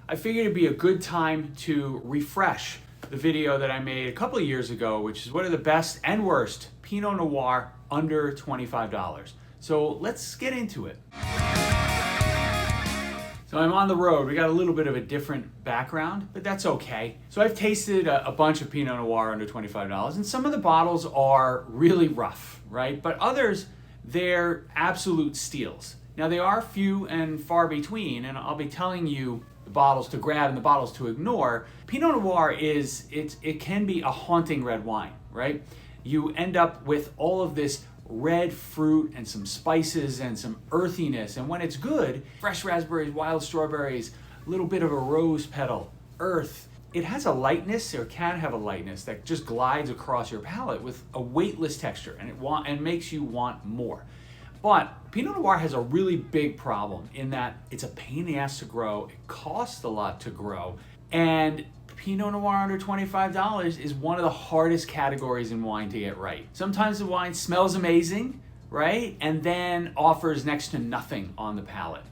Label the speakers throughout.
Speaker 1: I figured it'd be a good time to refresh the video that I made a couple of years ago, which is what are the best and worst Pinot Noir under $25. So let's get into it. So I'm on the road. We got a little bit of a different background, but that's okay. So I've tasted a bunch of Pinot Noir under $25, and some of the bottles are really rough, right? But others, they're absolute steals. Now they are few and far between, and I'll be telling you the bottles to grab and the bottles to ignore. Pinot Noir it can be a haunting red wine, right? You end up with all of this red fruit and some spices and some earthiness, and when it's good, fresh raspberries, wild strawberries, a little bit of a rose petal, earth. It has a lightness, or can have a lightness, that just glides across your palate with a weightless texture, and makes you want more. But Pinot Noir has a really big problem in that it's a pain in the ass to grow, it costs a lot to grow, and Pinot Noir under $25 is one of the hardest categories in wine to get right. Sometimes the wine smells amazing, right? And then offers next to nothing on the palate.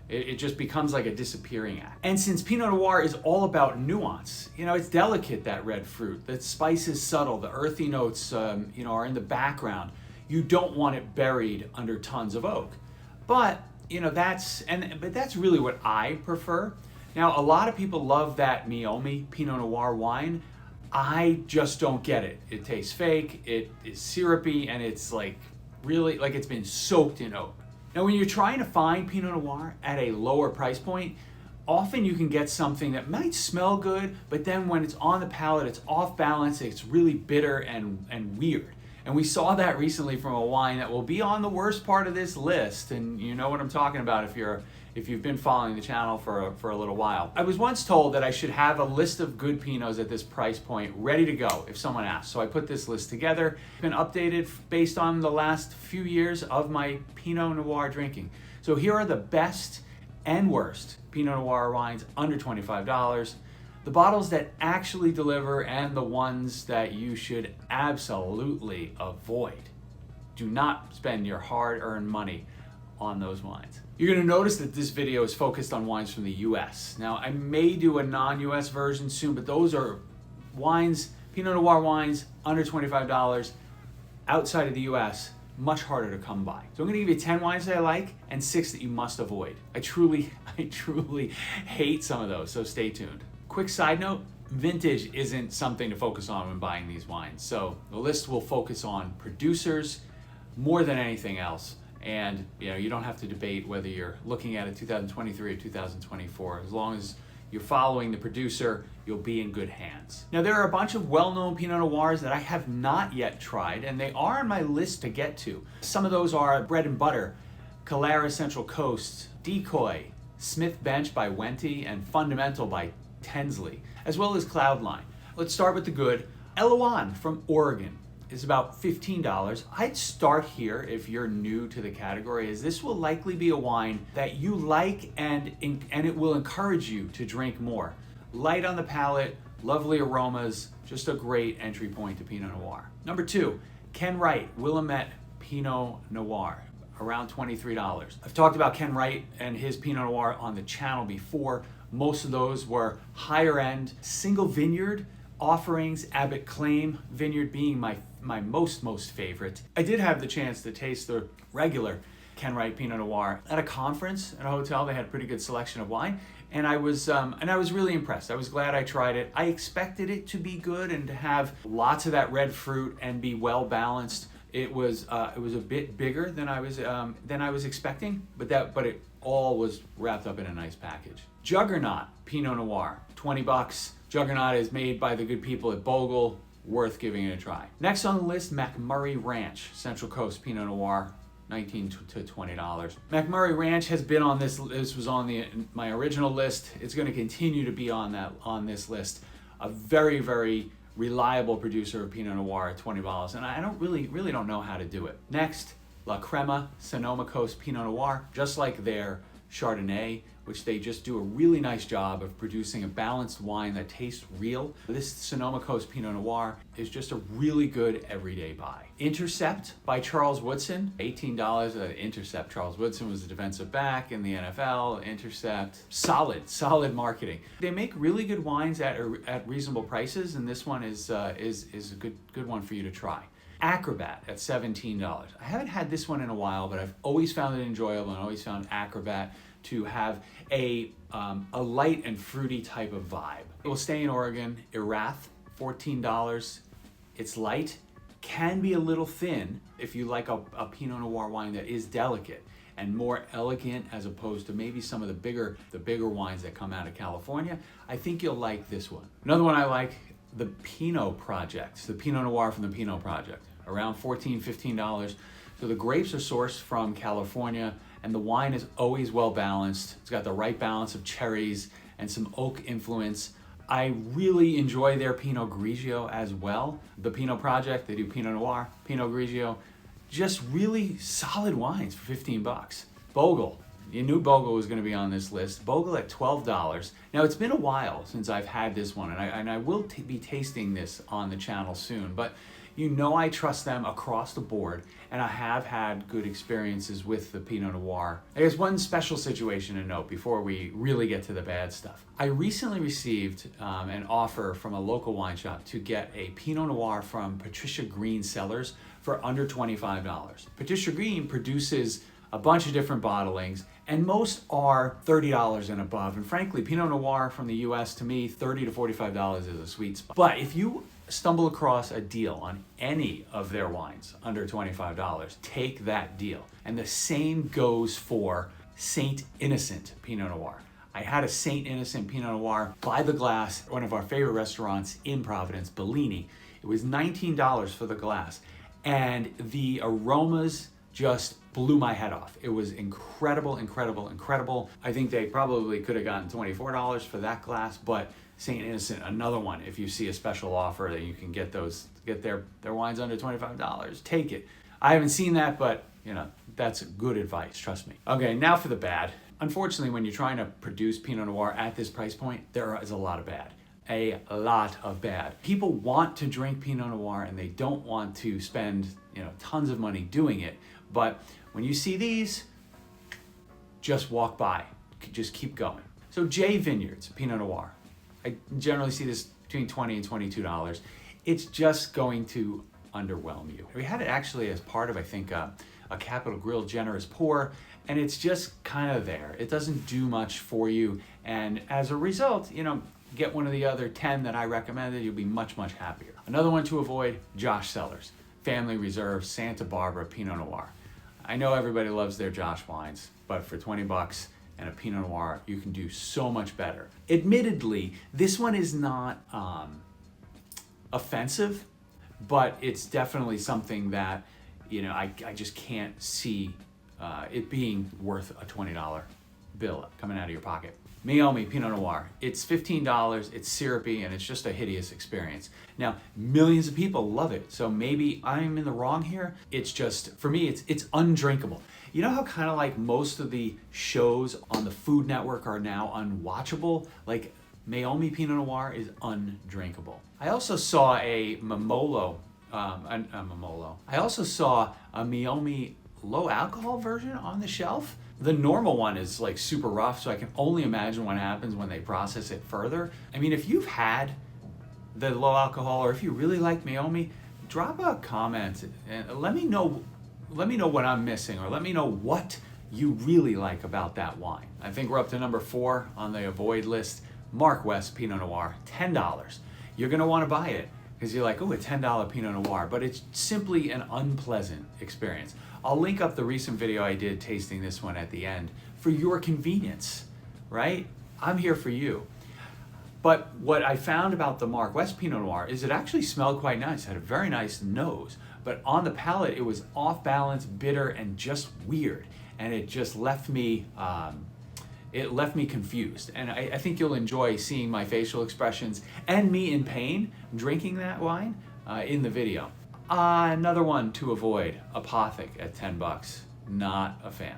Speaker 1: It just becomes like a disappearing act. And since Pinot Noir is all about nuance, it's delicate, that red fruit. The spice is subtle, the earthy notes are in the background. You don't want it buried under tons of oak. But that's really what I prefer. Now, a lot of people love that Meiomi Pinot Noir wine. I just don't get it. It tastes fake, it is syrupy, and it's really like it's been soaked in oak. Now, when you're trying to find Pinot Noir at a lower price point, often you can get something that might smell good, but then when it's on the palate, it's off balance, it's really bitter and weird. And we saw that recently from a wine that will be on the worst part of this list, and you know what I'm talking about if you've been following the channel for a little while. I was once told that I should have a list of good Pinots at this price point ready to go if someone asked. So I put this list together. It's been updated based on the last few years of my Pinot Noir drinking. So here are the best and worst Pinot Noir wines under $25. The bottles that actually deliver and the ones that you should absolutely avoid. Do not spend your hard-earned money on those wines. You're going to notice that this video is focused on wines from the US. Now, I may do a non-US version soon, but those are wines, Pinot Noir wines under $25 outside of the US, much harder to come by. So I'm going to give you 10 wines that I like and 6 that you must avoid. I truly hate some of those, so stay tuned. Quick side note, vintage isn't something to focus on when buying these wines. So the list will focus on producers more than anything else. And you don't have to debate whether you're looking at a 2023 or 2024. As long as you're following the producer, you'll be in good hands. Now, there are a bunch of well-known Pinot Noirs that I have not yet tried, and they are on my list to get to. Some of those are Bread and Butter, Cellar Central Coast, Decoy, Smith Bench by Wente, and Fundamental by Tensley, as well as Cloudline. Let's start with the good. Elouan from Oregon is about $15. I'd start here if you're new to the category, as this will likely be a wine that you like and it will encourage you to drink more. Light on the palate, lovely aromas, just a great entry point to Pinot Noir. Number 2, Ken Wright, Willamette Pinot Noir, around $23. I've talked about Ken Wright and his Pinot Noir on the channel before. Most of those were higher end, single vineyard offerings, Abbott Claim vineyard being my most favorite. I did have the chance to taste the regular Ken Wright Pinot Noir at a conference at a hotel. They had a pretty good selection of wine, and I was really impressed. I was glad I tried it. I expected it to be good and to have lots of that red fruit and be well balanced. It was a bit bigger than I was expecting, but it all was wrapped up in a nice package. Juggernaut Pinot Noir, $20. Juggernaut is made by the good people at Bogle, worth giving it a try. Next on the list, McMurray Ranch, Central Coast Pinot Noir, $19 to $20. McMurray Ranch has been on this was on my original list. It's going to continue to be on this list. A very, very reliable producer of Pinot Noir at $20, and I don't really don't know how to do it. Next, La Crema Sonoma Coast Pinot Noir, just like their Chardonnay, which they just do a really nice job of producing a balanced wine that tastes real. This Sonoma Coast Pinot Noir is just a really good everyday buy. Intercept by Charles Woodson, $18. Intercept. Charles Woodson was the defensive back in the NFL. Intercept, solid marketing. They make really good wines at reasonable prices, and this one is a good one for you to try. Acrobat at $17. I haven't had this one in a while, but I've always found it enjoyable and always found Acrobat to have a light and fruity type of vibe. It will stay in Oregon. Erath, $14. It's light, can be a little thin if you like a Pinot Noir wine that is delicate and more elegant as opposed to maybe some of the bigger wines that come out of California. I think you'll like this one. Another one I like, the Pinot Project, the Pinot Noir from the Pinot Project, around $14, $15. So the grapes are sourced from California, and the wine is always well balanced. It's got the right balance of cherries and some oak influence. I really enjoy their Pinot Grigio as well. The Pinot Project, they do Pinot Noir, Pinot Grigio, just really solid wines for 15 bucks. Bogle, you knew Bogle was gonna be on this list. Bogle at $12. Now it's been a while since I've had this one, and I will be tasting this on the channel soon, but you know I trust them across the board, and I have had good experiences with the Pinot Noir. I guess one special situation to note before we really get to the bad stuff. I recently received an offer from a local wine shop to get a Pinot Noir from Patricia Green Cellars for under $25. Patricia Green produces a bunch of different bottlings, and most are $30 and above. And frankly, Pinot Noir from the US, to me, $30 to $45 is a sweet spot. But if you stumble across a deal on any of their wines under $25, take that deal. And the same goes for Saint Innocent Pinot Noir. I had a Saint Innocent Pinot Noir by the glass at one of our favorite restaurants in Providence, Bellini. It was $19 for the glass, and the aromas just blew my head off. It was incredible, incredible, incredible. I think they probably could have gotten $24 for that glass, but St. Innocent, another one, if you see a special offer that you can get their wines under $25, take it. I haven't seen that, but you know, that's good advice, trust me. Okay, now for the bad. Unfortunately, when you're trying to produce Pinot Noir at this price point, there is a lot of bad. A lot of bad. People want to drink Pinot Noir and they don't want to spend, tons of money doing it. But when you see these, just walk by, just keep going. So J Vineyards Pinot Noir. I generally see this between $20 and $22. It's just going to underwhelm you. We had it actually as part of, I think, a Capital Grille Generous Pour, and it's just kind of there. It doesn't do much for you, and as a result, get one of the other 10 that I recommended, you'll be much, much happier. Another one to avoid, Josh Cellars, Family Reserve Santa Barbara Pinot Noir. I know everybody loves their Josh wines, but for 20 bucks and a Pinot Noir, you can do so much better. Admittedly, this one is not offensive, but it's definitely something that, I just can't see it being worth a $20 bill coming out of your pocket. Meiomi Pinot Noir. It's $15, it's syrupy, and it's just a hideous experience. Now, millions of people love it, so maybe I'm in the wrong here. It's just, for me, it's undrinkable. You know how kind of like most of the shows on the Food Network are now unwatchable? Like, Meiomi Pinot Noir is undrinkable. I also saw a Memolo. I also saw a Meiomi low alcohol version on the shelf. The normal one is like super rough, so I can only imagine what happens when they process it further. I mean, if you've had the low alcohol, or if you really like Meiomi, drop a comment and let me know what I'm missing, or let me know what you really like about that wine. I think we're up to number 4 on the avoid list. Mark West Pinot Noir, $10. You're gonna wanna buy it because you're like, oh, a $10 Pinot Noir, but it's simply an unpleasant experience. I'll link up the recent video I did tasting this one at the end for your convenience, right? I'm here for you. But what I found about the Mark West Pinot Noir is it actually smelled quite nice. It had a very nice nose, but on the palate, it was off balance, bitter, and just weird. And it just left me, confused. And I think you'll enjoy seeing my facial expressions and me in pain drinking that wine in the video. Another one to avoid, Apothic at 10 bucks. Not a fan.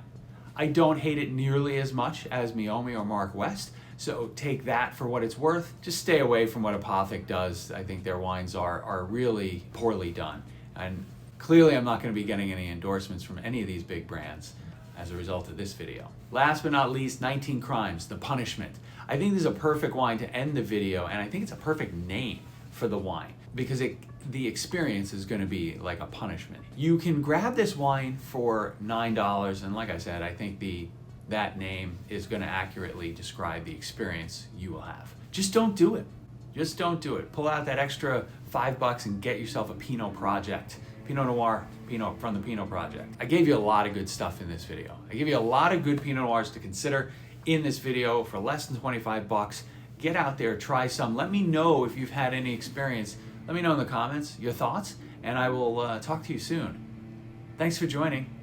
Speaker 1: I don't hate it nearly as much as Meiomi or Mark West, so take that for what it's worth. Just stay away from what Apothic does. I think their wines are really poorly done. And clearly I'm not going to be getting any endorsements from any of these big brands as a result of this video. Last but not least, 19 Crimes, The Punishment. I think this is a perfect wine to end the video, and I think it's a perfect name for the wine because the experience is going to be like a punishment. You can grab this wine for $9, and like I said, I think that name is going to accurately describe the experience you will have. Just don't do it. Just don't do it. Pull out that extra $5 and get yourself a Pinot Project. Pinot Noir, Pinot from the Pinot Project. I gave you a lot of good stuff in this video. I gave you a lot of good Pinot Noirs to consider in this video for less than $25. Get out there, try some. Let me know if you've had any experience. Let me know in the comments your thoughts, and I will talk to you soon. Thanks for joining.